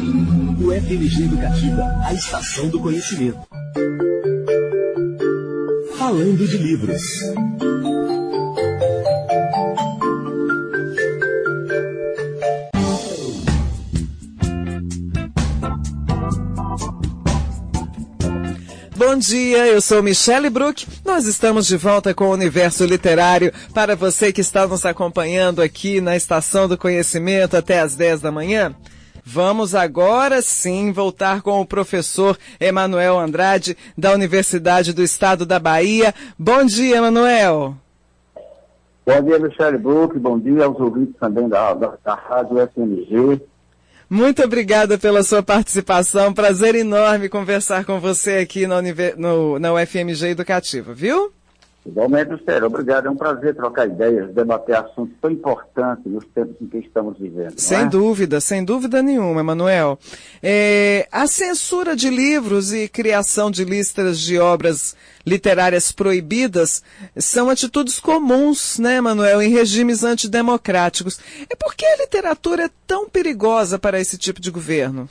O FMG Educativa, a estação do conhecimento. Falando de livros. Bom dia, eu sou Michele Bruck. Nós estamos de volta com o Universo Literário para você que está nos acompanhando aqui na Estação do Conhecimento até às 10 da manhã. Vamos agora sim voltar com o professor Emanuel Andrade, da Universidade do Estado da Bahia. Bom dia, Emanuel. Bom dia, Michele Bruck. Bom dia aos ouvintes também da Rádio FMG. Muito obrigada pela sua participação. Prazer enorme conversar com você aqui na UFMG Educativa, viu? Igualmente, Michele. Obrigado. É um prazer trocar ideias, debater assuntos tão importantes nos tempos em que estamos vivendo. Sem dúvida nenhuma, Emanuel. A censura de livros e criação de listas de obras literárias proibidas são atitudes comuns, né, Emanuel, em regimes antidemocráticos. Por que a literatura é tão perigosa para esse tipo de governo?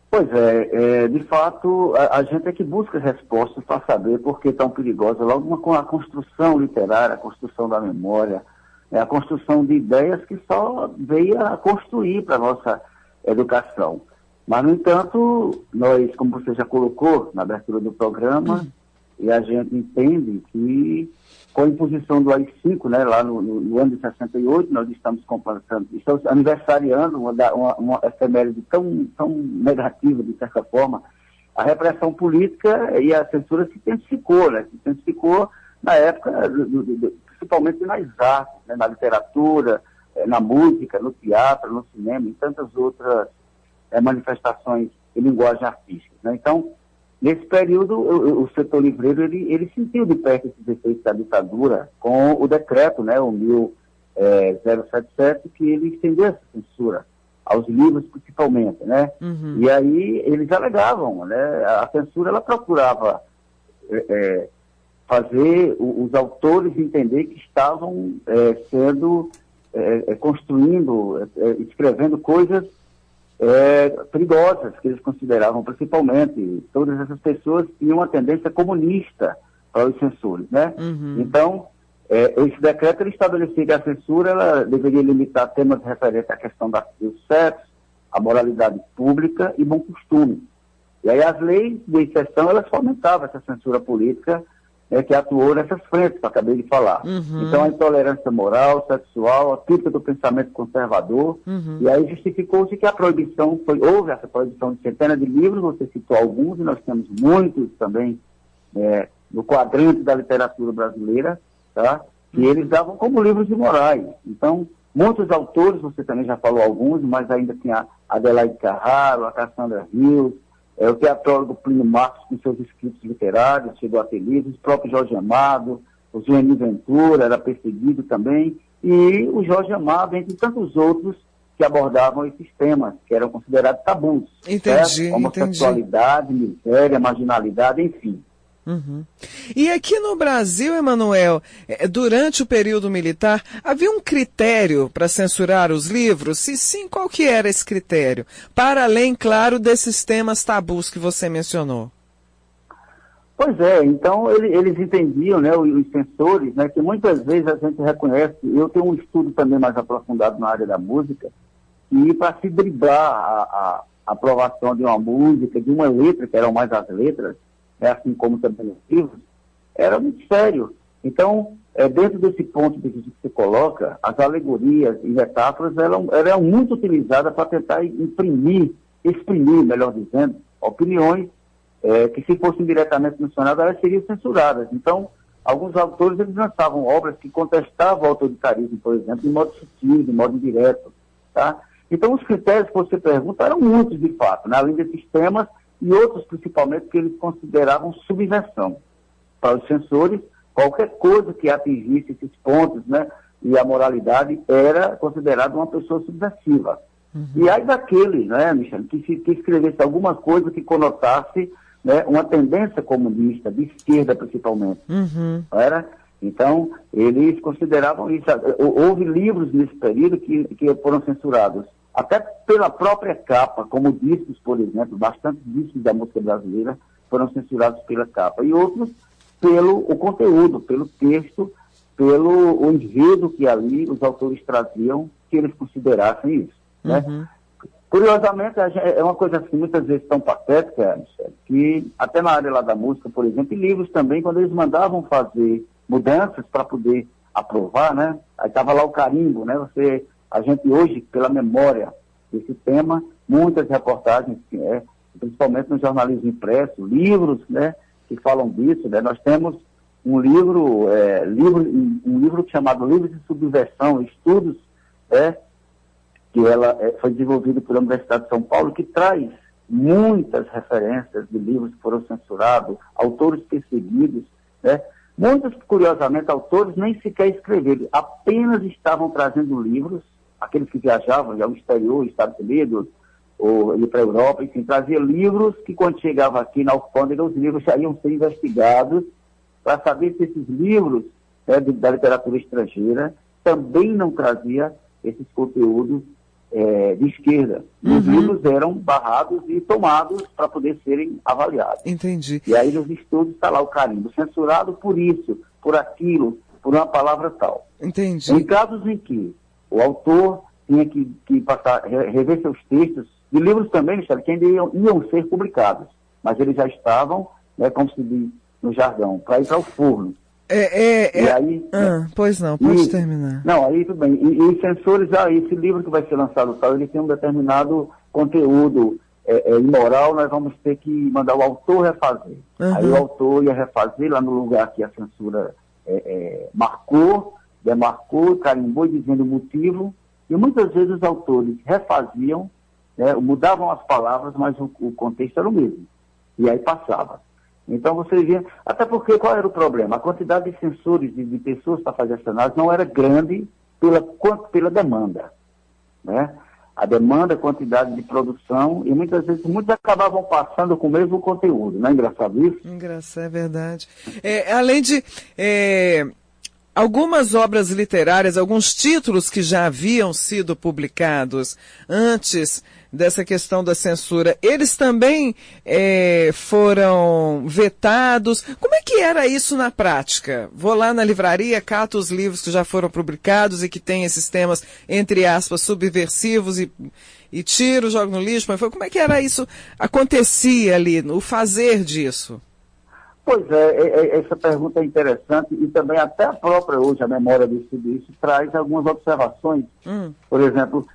Pois é, de fato, a gente é que busca respostas para saber por que tão perigosa. Logo com a construção literária, a construção da memória, a construção de ideias que só veio a construir para a nossa educação. Mas, no entanto, nós, como você já colocou na abertura do programa, e a gente entende que com a imposição do AI-5, né, lá no ano de 68, nós estamos aniversariando uma efeméride tão negativa, de certa forma, a repressão política e a censura se intensificou, né? Se intensificou na época, principalmente nas artes, né, na literatura, na música, no teatro, no cinema, e tantas outras manifestações em linguagem artística, né? Então, nesse período, o setor livreiro, ele sentiu de perto esses efeitos da ditadura com o decreto, né, o 1077, que ele estendeu essa censura aos livros principalmente, né? Uhum. E aí eles alegavam, né, a censura ela procurava fazer os autores entender que estavam construindo, escrevendo coisas perigosas, que eles consideravam principalmente. Todas essas pessoas tinham uma tendência comunista para os censores, né? Uhum. Então, esse decreto ele estabelecia que a censura ela deveria limitar temas referentes à questão do sexo, a moralidade pública e bom costume. E aí as leis de exceção, elas fomentavam essa censura política que atuou nessas frentes que eu acabei de falar. Uhum. Então, a intolerância moral, sexual, a crítica do pensamento conservador, e aí justificou-se que a proibição houve essa proibição de centenas de livros, você citou alguns, e nós temos muitos também no quadrante da literatura brasileira, tá? Que eles davam como livros imorais. Então, muitos autores, você também já falou alguns, mas ainda tinha a Adelaide Carraro, a Cassandra Rios, o teatrólogo Plínio Marcos com seus escritos literários, chegou a ter livros, o próprio Jorge Amado, o Zueni Ventura era perseguido também, e o Jorge Amado, entre tantos outros que abordavam esses temas, que eram considerados tabus. Entendi, homossexualidade, miséria, marginalidade, enfim. Uhum. E aqui no Brasil, Emanuel, durante o período militar, havia um critério para censurar os livros? Se sim, qual que era esse critério? Para além, claro, desses temas tabus que você mencionou. Pois é, então eles entendiam, né, os censores, né, que muitas vezes a gente reconhece, eu tenho um estudo também mais aprofundado na área da música, e para se driblar a aprovação de uma música, de uma letra, que eram mais as letras, assim como também os livros, era muito sério. Então, dentro desse ponto que você coloca, as alegorias e metáforas eram muito utilizadas para tentar exprimir, melhor dizendo, opiniões que, se fossem diretamente mencionadas, elas seriam censuradas. Então, alguns autores eles lançavam obras que contestavam o autoritarismo, por exemplo, de modo sutil, de modo indireto. Tá? Então, os critérios que você pergunta eram muitos, de fato, né? Além desses temas, e outros principalmente que eles consideravam subversão. Para os censores, qualquer coisa que atingisse esses pontos, né, e a moralidade era considerada uma pessoa subversiva. Uhum. E aí daquele, né, Michel, que escrevesse alguma coisa que conotasse, né, uma tendência comunista, de esquerda principalmente. Uhum. Era? Então, eles consideravam isso. Houve livros nesse período que foram censurados até pela própria capa, como discos, por exemplo, bastantes discos da música brasileira foram censurados pela capa, e outros pelo o conteúdo, pelo texto, pelo o enredo que ali os autores traziam, que eles considerassem isso, né? Curiosamente, é uma coisa assim, muitas vezes tão patética, Michele, que até na área lá da música, por exemplo, e livros também, quando eles mandavam fazer mudanças para poder aprovar, né? Aí estava lá o carimbo, né? A gente hoje, pela memória desse tema, muitas reportagens, principalmente no jornalismo impresso, livros, né, que falam disso, né? Nós temos um livro chamado Livros de Subversão, Estudos, que foi desenvolvido pela Universidade de São Paulo, que traz muitas referências de livros que foram censurados, autores perseguidos, né? Muitos, curiosamente, autores nem sequer escreveram, apenas estavam trazendo livros, aqueles que viajavam ao exterior, Estados Unidos, ou ir para a Europa, enfim, traziam livros que quando chegava aqui na alfândega, os livros já iam ser investigados para saber se esses livros, né, da literatura estrangeira também não trazia esses conteúdos de esquerda. E os livros eram barrados e tomados para poder serem avaliados. Entendi. E aí nos estudos está lá o carimbo, censurado por isso, por aquilo, por uma palavra tal. Entendi. Em casos em que o autor tinha que rever seus textos, de livros também, Michele, que ainda iam ser publicados, mas eles já estavam, né, como se diz no jargão, para ir para o forno. E aí, pois não, pode terminar. Não, aí tudo bem. E os censores, esse livro que vai ser lançado tal, ele tem um determinado conteúdo imoral, nós vamos ter que mandar o autor refazer. Aí o autor ia refazer lá no lugar que a censura demarcou, carimbou, dizendo o motivo, e muitas vezes os autores refaziam, né, mudavam as palavras, mas o contexto era o mesmo. E aí passava. Então você via, até porque qual era o problema? A quantidade de censores, de pessoas para fazer essa análise não era grande pela demanda, né? A demanda, a quantidade de produção, e muitas vezes muitos acabavam passando com o mesmo conteúdo, não é engraçado isso? Engraçado, é verdade. Além de algumas obras literárias, alguns títulos que já haviam sido publicados antes dessa questão da censura, eles também foram vetados. Como é que era isso na prática? Vou lá na livraria, cato os livros que já foram publicados e que têm esses temas, entre aspas, subversivos e tiro, jogo no lixo. Mas como é que era isso? Acontecia ali, o fazer disso? Pois essa pergunta é interessante e também até a própria hoje, a memória de tudo isso, traz algumas observações. Por exemplo,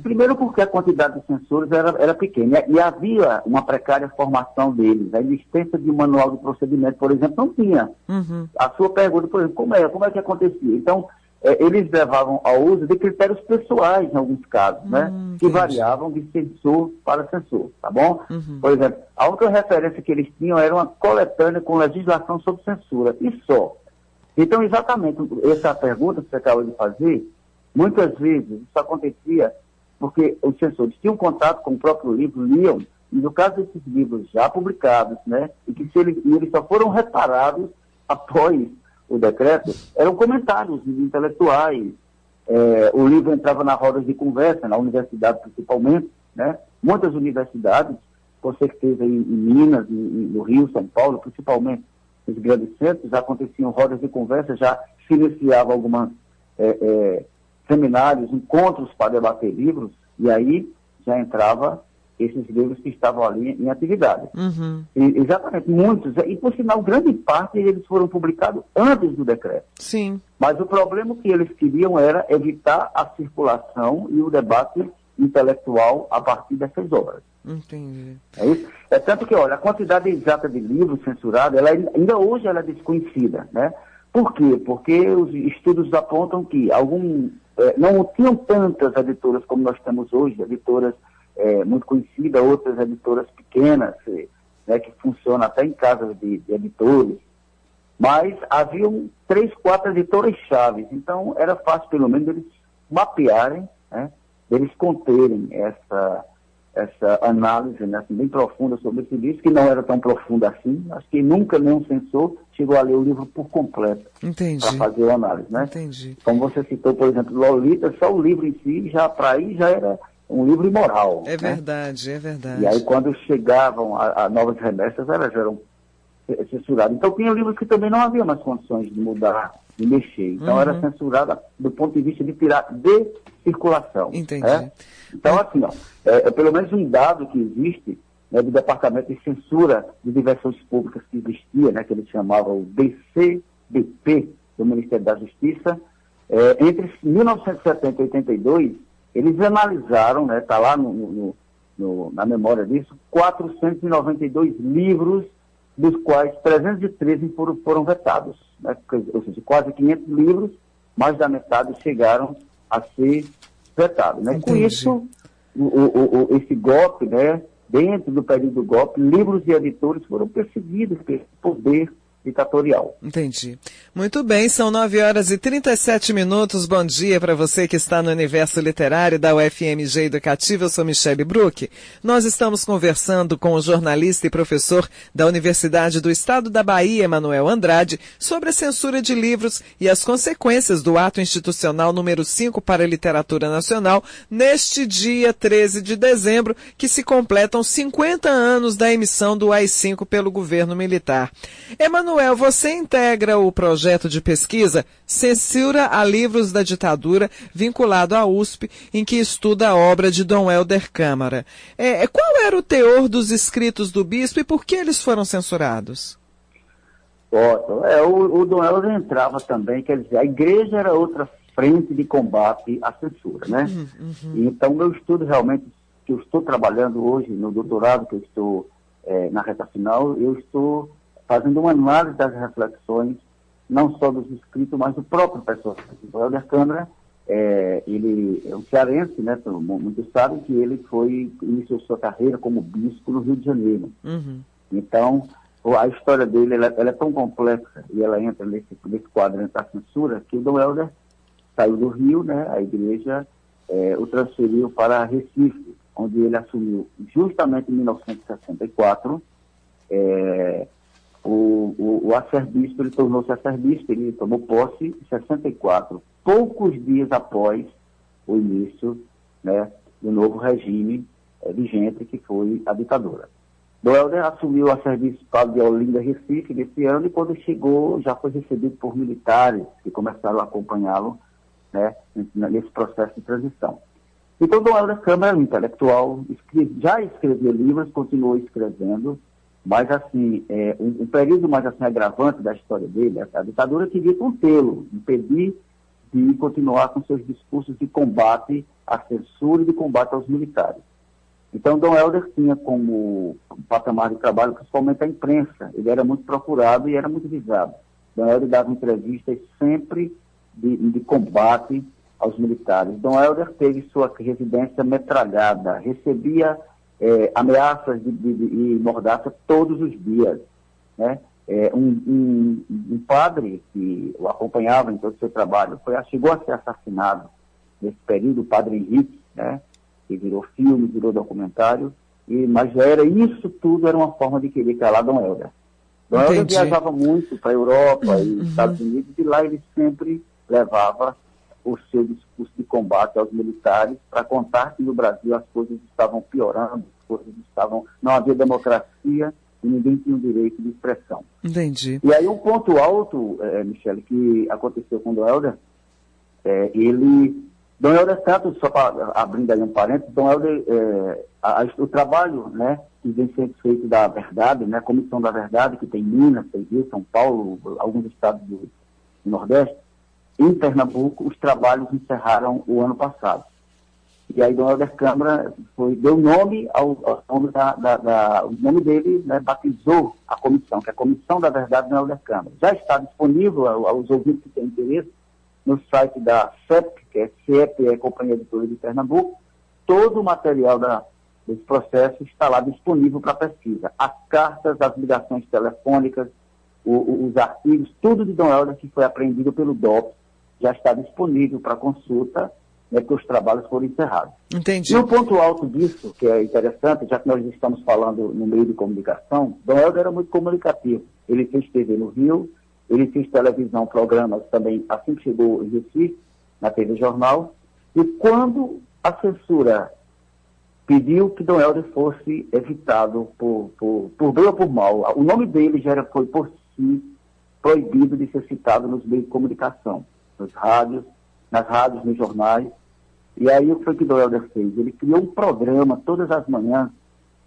primeiro porque a quantidade de censores era pequena e havia uma precária formação deles. A existência de um manual de procedimento, por exemplo, não tinha. A sua pergunta, por exemplo, como é que acontecia? Então, eles levavam ao uso de critérios pessoais, em alguns casos, né? Que variavam de censor para censor, tá bom? Por exemplo, a única referência que eles tinham era uma coletânea com legislação sobre censura, e só. Então, exatamente, essa pergunta que você acabou de fazer, muitas vezes isso acontecia porque os censores tinham contato com o próprio livro, liam, e no caso desses livros já publicados, né? E que eles só foram reparados após o decreto, eram comentários intelectuais. O livro entrava na rodas de conversa, na universidade principalmente, né? Muitas universidades, com certeza em Minas, no Rio, São Paulo, principalmente nos grandes centros, aconteciam rodas de conversa, já se iniciavam algumas seminários, encontros para debater livros, e aí já entrava esses livros que estavam ali em atividade. Exatamente, muitos, e por sinal, grande parte eles foram publicados antes do decreto. Sim. Mas o problema que eles queriam era evitar a circulação e o debate intelectual a partir dessas obras. Entendi. É isso? É tanto que, olha, a quantidade exata de livros censurados, ainda hoje ela é desconhecida, né? Por quê? Porque os estudos apontam que não tinham tantas editoras como nós temos hoje, editoras muito conhecidas, outras editoras pequenas, né, que funcionam até em casas de editores, mas haviam 3, 4 editoras chaves, então era fácil pelo menos eles mapearem, né, eles conterem essa análise, né, assim, bem profunda sobre esse livro, que não era tão profunda assim. Acho que nunca nenhum censor chegou a ler o livro por completo para fazer a análise, né? Entendi. Como você citou, por exemplo, Lolita, só o livro em si, para aí já era um livro imoral. É verdade, né? É verdade. E aí quando chegavam a novas remessas, elas eram censuradas. Então tinha livros que também não havia mais condições de mudar, de mexer. Então era censurada do ponto de vista de tirar de circulação. Entendi. Né? Então, assim, ó, pelo menos um dado que existe, né, do Departamento de Censura de Diversões Públicas que existia, né, que eles chamavam o DCDP, do Ministério da Justiça, entre 1970 e 82, eles analisaram, né, está lá na memória disso, 492 livros, dos quais 313 foram vetados. Né, ou seja, quase 500 livros, mais da metade chegaram a ser vetados. Né? Com isso, esse golpe, né, dentro do período do golpe, livros e editores foram perseguidos pelo poder ditatorial. Entendi. Muito bem, são 9h37. Bom dia para você que está no universo literário da UFMG Educativa. Eu sou Michele Bruck. Nós estamos conversando com o jornalista e professor da Universidade do Estado da Bahia, Emanuel Andrade, sobre a censura de livros e as consequências do ato institucional número 5 para a literatura nacional, neste dia 13 de dezembro, que se completam 50 anos da emissão do AI-5 pelo governo militar. Emanuel, você integra o projeto de pesquisa Censura a Livros da Ditadura, vinculado à USP, em que estuda a obra de Dom Helder Câmara. Qual era o teor dos escritos do bispo e por que eles foram censurados? O Dom Helder entrava também, quer dizer, a igreja era outra frente de combate à censura, né? Então, meu estudo realmente, que eu estou trabalhando hoje, no doutorado que eu estou na reta final, eu estou fazendo uma análise das reflexões, não só dos escritos, mas do próprio personagem. O Helder Câmara, ele é um cearense, né? Muitos sabem que ele iniciou sua carreira como bispo no Rio de Janeiro. Então, a história dele ela é tão complexa e ela entra nesse quadrante da censura que o Dom Helder saiu do Rio, né? A igreja o transferiu para Recife, onde ele assumiu justamente em 1964 o arcebispo. Ele tornou-se arcebispo, ele tomou posse em 64, poucos dias após o início, né, do novo regime vigente, que foi a ditadura. Dom Helder assumiu o arcebispado de Olinda, Recife, nesse ano, e quando chegou, já foi recebido por militares que começaram a acompanhá-lo, né, nesse processo de transição. Então, Dom Helder Câmara era um intelectual, já escreveu livros, continuou escrevendo, mas, assim, um período mais assim, agravante da história dele, a ditadura queria contê-lo, impedir de continuar com seus discursos de combate à censura e de combate aos militares. Então, Dom Helder tinha como patamar de trabalho, principalmente a imprensa. Ele era muito procurado e era muito visado. Dom Helder dava entrevistas sempre de combate aos militares. Dom Helder teve sua residência metralhada, recebia ameaças de mordaça todos os dias, né? Um padre que o acompanhava em todo o seu trabalho chegou a ser assassinado nesse período, o padre Henrique, né? Que virou filme, virou documentário, mas isso tudo era uma forma de querer calar Dom Helder. Dom Helder viajava muito para a Europa e Estados Unidos, e lá ele sempre levava o seu discurso de combate aos militares para contar que no Brasil as coisas estavam piorando, não havia democracia e ninguém tinha o direito de expressão. Entendi. E aí um ponto alto, Michele, que aconteceu com Dom Helder, Dom Helder tanto, só para abrindo aí um parênteses, Dom Helder, o trabalho, né, que vem sendo feito da Verdade, né, a Comissão da Verdade, que tem Minas, tem Rio, São Paulo, alguns estados do Nordeste, em Pernambuco, os trabalhos encerraram o ano passado. E aí Dom Helder Câmara deu nome ao nome dele, né, batizou a comissão, que é a Comissão da Verdade Dom Helder Câmara. Já está disponível aos ouvintes que têm interesse no site da CEP, que é CEP, Companhia Editora de Pernambuco. Todo o material desse processo está lá disponível para pesquisa. As cartas, as ligações telefônicas, os artigos, tudo de Dom Helder que foi apreendido pelo DOPS, já está disponível para consulta né, que os trabalhos foram encerrados. Entendi. E o ponto alto disso, que é interessante, já que nós estamos falando no meio de comunicação, Dom Helder era muito comunicativo. Ele fez TV no Rio, ele fez televisão, programas também, assim que chegou em Recife, na TV Jornal, e quando a censura pediu que Dom Helder fosse evitado por bem ou por mal, o nome dele já foi por si proibido de ser citado nos meios de comunicação, nas rádios, nos jornais. E aí o que foi que Dom Helder fez? Ele criou um programa todas as manhãs,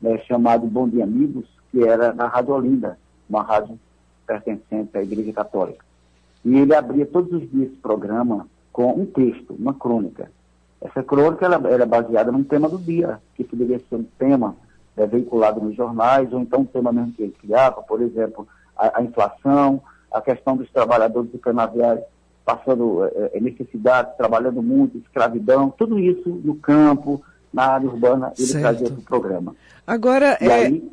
né, chamado Bom Dia Amigos, que era na Rádio Olinda, uma rádio pertencente à Igreja Católica. E ele abria todos os dias esse programa com um texto, uma crônica. Essa crônica ela era baseada num tema do dia, que poderia ser um tema veiculado nos jornais, ou então um tema mesmo que ele criava, por exemplo, a inflação, a questão dos trabalhadores do canaviais passando necessidades, trabalhando muito, escravidão, tudo isso no campo, na área urbana, ele trazia para o programa. Agora, aí,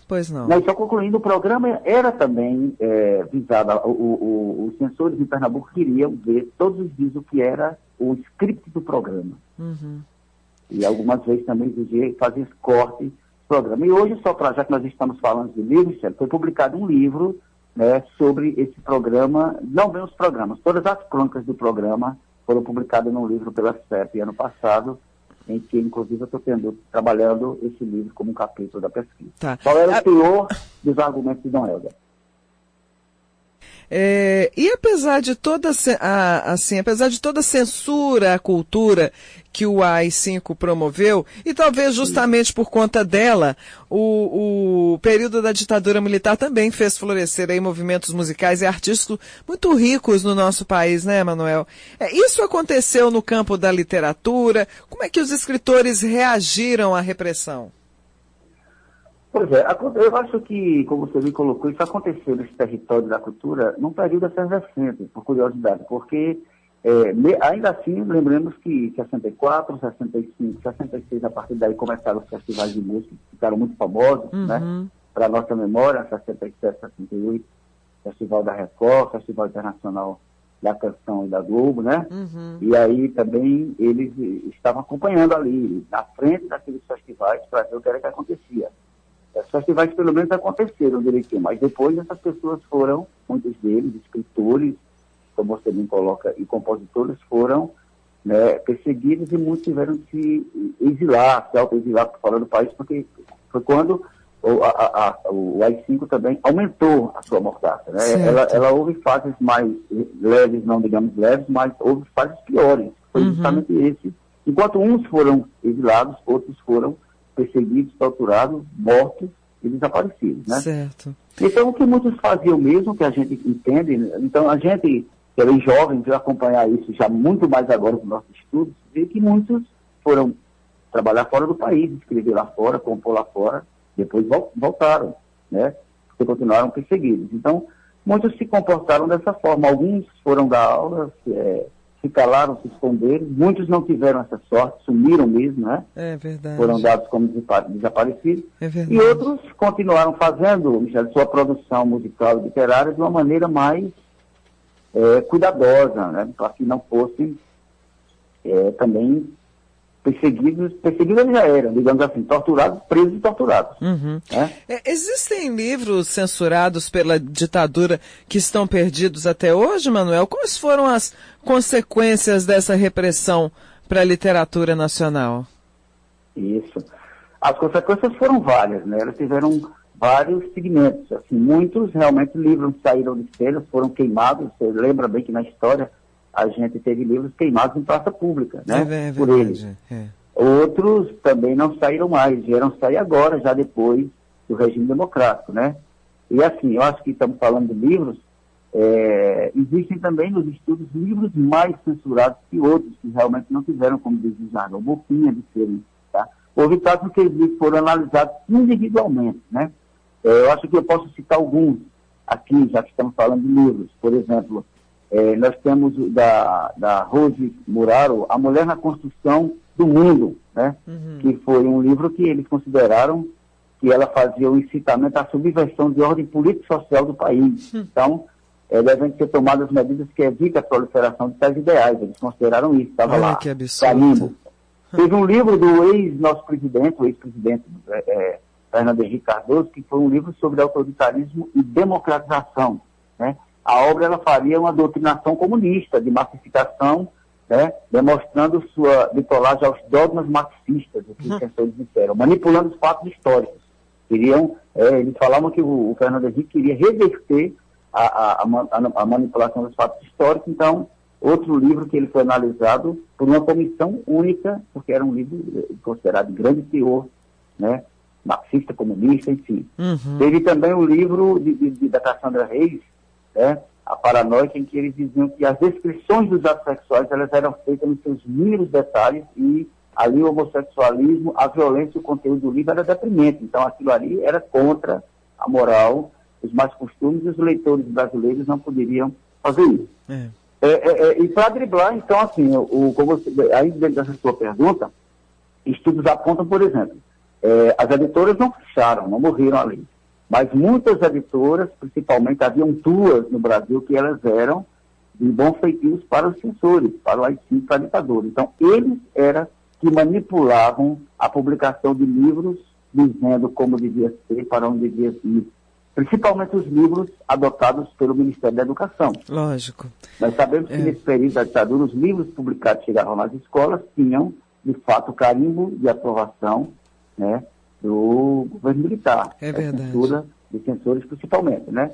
pois não. Só concluindo, o programa era também visado, os censores em Pernambuco queriam ver todos os dias o que era o script do programa. Uhum. E algumas vezes também exigia fazer esse corte do programa. E hoje, já que nós estamos falando de livros, foi publicado um livro, né, sobre esse programa, não bem os programas, todas as crônicas do programa foram publicadas num livro pela CEP ano passado, em que, inclusive, eu estou trabalhando esse livro como um capítulo da pesquisa. Tá. Qual era o teor dos argumentos de Dom Helder? E apesar de toda a censura à cultura que o AI-5 promoveu, e talvez justamente por conta dela, o período da ditadura militar também fez florescer aí movimentos musicais e artísticos muito ricos no nosso país, né, Manuel? Isso aconteceu no campo da literatura. Como é que os escritores reagiram à repressão? Pois é, eu acho que, como você me colocou, isso aconteceu nesse território da cultura num período até recente, por curiosidade, porque ainda assim, lembremos que 64, 65, 66, a partir daí começaram os festivais de música, que ficaram muito famosos, né? Para a nossa memória, 67, 68, Festival da Record, Festival Internacional da Canção e da Globo, né? E aí também eles estavam acompanhando ali, na frente daqueles festivais, para ver o que era que acontecia. Os festivais, pelo menos, aconteceram direitinho, mas depois essas pessoas foram, muitos deles, escritores, como você bem coloca, e compositores, foram, né, perseguidos e muitos tiveram de se exilar, se auto-exilar fora do país, porque foi quando o AI-5 também aumentou a sua mordaça. Né? Ela houve fases mais leves, não digamos leves, mas houve fases piores. Foi justamente esse. Enquanto uns foram exilados, outros foram perseguidos, torturados, mortos e desaparecidos, né? Certo. Então, o que muitos faziam mesmo, que a gente entende, então a gente, que é jovem, veio acompanhar isso já muito mais agora nos nossos estudos, vê que muitos foram trabalhar fora do país, escrever lá fora, compor lá fora, depois voltaram, né? Porque continuaram perseguidos. Então, muitos se comportaram dessa forma. Alguns foram dar aulas, se calaram, se esconderam. Muitos não tiveram essa sorte, sumiram mesmo, né? É verdade. Foram dados como desaparecidos. É verdade. E outros continuaram fazendo, Michel, sua produção musical e literária de uma maneira mais cuidadosa, né? Para que não fossem também perseguidos eles já eram, digamos assim, torturados, presos e torturados. Né? Existem livros censurados pela ditadura que estão perdidos até hoje, Manuel? Quais foram as consequências dessa repressão para a literatura nacional? Isso. As consequências foram várias, né? Elas tiveram vários segmentos. Assim, muitos realmente livros saíram de cenas, foram queimados. Você lembra bem que na história a gente teve livros queimados em praça pública, né? Por eles. Outros também não saíram mais, vieram sair agora, já depois do regime democrático, né? E assim, eu acho que estamos falando de livros, existem também nos estudos livros mais censurados que outros, que realmente não tiveram, como diz o jargão, boquinha de serem, tá? Houve casos que eles foram analisados individualmente, né? Eu acho que eu posso citar alguns aqui, já que estamos falando de livros. Por exemplo, nós temos da Rose Muraro, A Mulher na Construção do Mundo, né? Que foi um livro que eles consideraram que ela fazia o incitamento à subversão de ordem político-social do país. Então, devem ser tomadas medidas que evitem a proliferação de tais ideais. Eles consideraram isso, estava lá. Que absurdo. Carimbo. Teve um livro do ex-nosso presidente, o ex-presidente Fernando Henrique Cardoso, que foi um livro sobre autoritarismo e democratização, né? A obra ela faria uma doutrinação comunista, de massificação, né? Demonstrando sua bitolagem aos dogmas marxistas, o que os censores disseram, manipulando os fatos históricos. Eles falavam que o Fernando Henrique queria reverter a manipulação dos fatos históricos. Então, outro livro que ele foi analisado por uma comissão única, porque era um livro considerado de grande teor, né? Marxista, comunista, enfim. Teve também o livro da Cassandra Reis, né? A Paranoica, em que eles diziam que as descrições dos atos sexuais elas eram feitas nos seus mínimos detalhes e ali o homossexualismo, a violência e o conteúdo do livro era deprimente. Então aquilo ali era contra a moral, os mais costumes, e os leitores brasileiros não poderiam fazer isso. E para driblar, então, assim, aí dentro dessa sua pergunta, estudos apontam, por exemplo, as editoras não fecharam, não morreram ali. Mas muitas editoras, principalmente, haviam duas no Brasil que elas eram de bons feitios para os censores, para o AI-5, para a ditadura. Então, eles eram que manipulavam a publicação de livros, dizendo como devia ser, para onde devia ir. Principalmente os livros adotados pelo Ministério da Educação. Lógico. Nós sabemos que nesse período da ditadura, os livros publicados que chegavam nas escolas tinham, de fato, carimbo de aprovação, né, do governo militar. É verdade. Censura de censores, principalmente, né?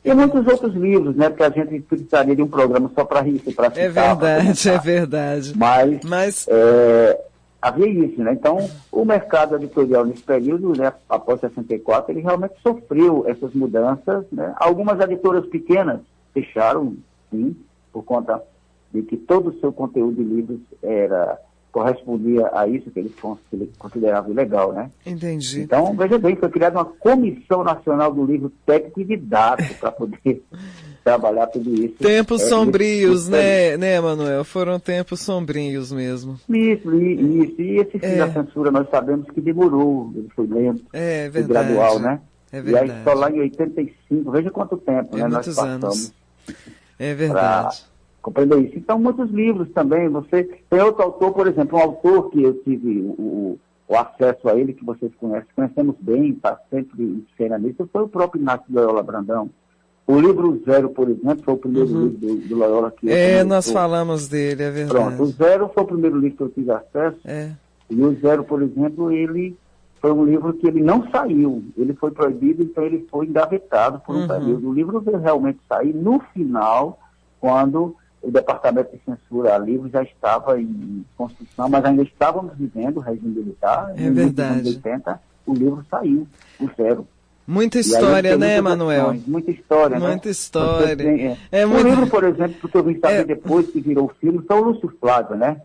E muitos outros livros, né? Porque a gente precisaria de um programa só para isso, para citar. É verdade. Mas havia isso, né? Então, o mercado editorial nesse período, né, após 64, ele realmente sofreu essas mudanças, né? Algumas editoras pequenas fecharam, sim, por conta de que todo o seu conteúdo de livros correspondia a isso que eles consideravam ilegal, né? Entendi. Então, veja bem, foi criada uma Comissão Nacional do Livro Técnico e Didático para poder trabalhar tudo isso. Tempos sombrios, né, Manuel? Foram tempos sombrios mesmo. Isso. E esse fim da censura, nós sabemos que demorou, ele foi lento, foi gradual, né? É verdade. E aí só lá em 85, veja quanto tempo, né, nós passamos. Anos. É verdade. Compreender isso. Então, muitos livros também, você tem outro autor, por exemplo, um autor que eu tive o acesso a ele, que vocês conhecemos bem, está sempre em cena nisso, foi o próprio Inácio Loyola Brandão. O livro Zero, por exemplo, foi o primeiro livro do Loyola que nós falamos dele, é verdade. Pronto, o Zero foi o primeiro livro que eu tive acesso, e o Zero, por exemplo, ele foi um livro que ele não saiu, ele foi proibido, então ele foi engavetado por um período. O livro veio realmente sair no final, quando o Departamento de Censura a Livros já estava em construção, mas ainda estávamos vivendo o regime militar. É verdade. Nos anos 80, o livro saiu, o Zero. Muita história, né, Manuel? Muita história, né? Muita história. O livro, por exemplo, que eu vim saber depois que virou filme, foi o Lúcio Flávio, né?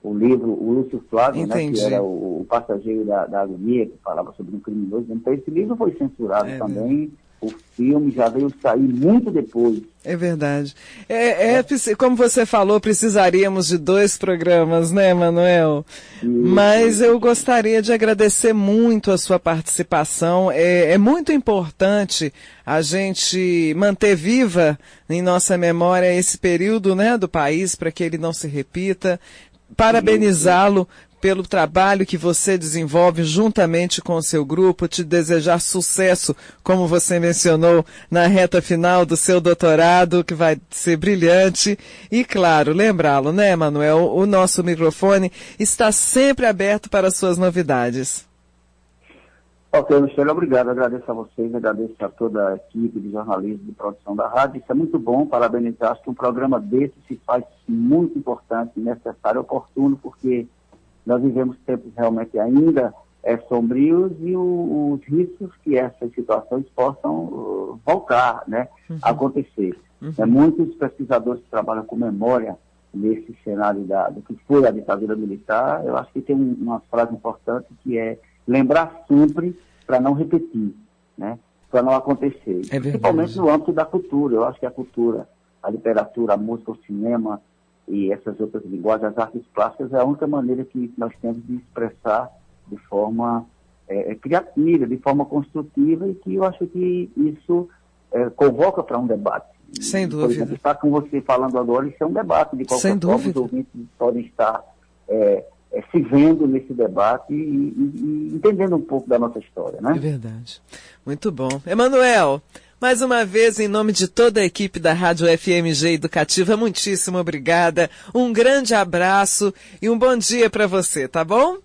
O Lúcio Flávio, né, que era o passageiro da agonia, que falava sobre um criminoso. Então, esse livro foi censurado também. O filme já veio sair muito depois. É verdade. Como você falou, precisaríamos de 2 programas, né, Manuel? Mas eu gostaria de agradecer muito a sua participação. É muito importante a gente manter viva em nossa memória esse período, né, do país, para que ele não se repita. Parabenizá-lo pelo trabalho que você desenvolve juntamente com o seu grupo, te desejar sucesso, como você mencionou, na reta final do seu doutorado, que vai ser brilhante. E, claro, lembrá-lo, né, Manuel? O nosso microfone está sempre aberto para as suas novidades. Ok, Michele, obrigado. Agradeço a vocês, agradeço a toda a equipe de jornalismo e de produção da rádio. Isso é muito bom, parabenizar. Acho que um programa desse se faz muito importante, necessário, oportuno, porque nós vivemos tempos realmente ainda sombrios e os riscos que essas situações possam voltar, né, a acontecer. Muitos pesquisadores que trabalham com memória nesse cenário do que foi a ditadura militar, eu acho que tem uma frase importante que é lembrar sempre para não repetir, né, para não acontecer. Principalmente no âmbito da cultura. Eu acho que a cultura, a literatura, a música, o cinema e essas outras linguagens, as artes plásticas, é a única maneira que nós temos de expressar de forma criativa, de forma construtiva, e que eu acho que isso convoca para um debate. Sem Por dúvida. exemplo, estar com você falando agora, isso é um debate. De qualquer Sem forma, dúvida. os ouvintes podem estar se vendo nesse debate e entendendo um pouco da nossa história, né? É verdade. Muito bom. Emanuel, mais uma vez, em nome de toda a equipe da Rádio FMG Educativa, muitíssimo obrigada. Um grande abraço e um bom dia para você, tá bom?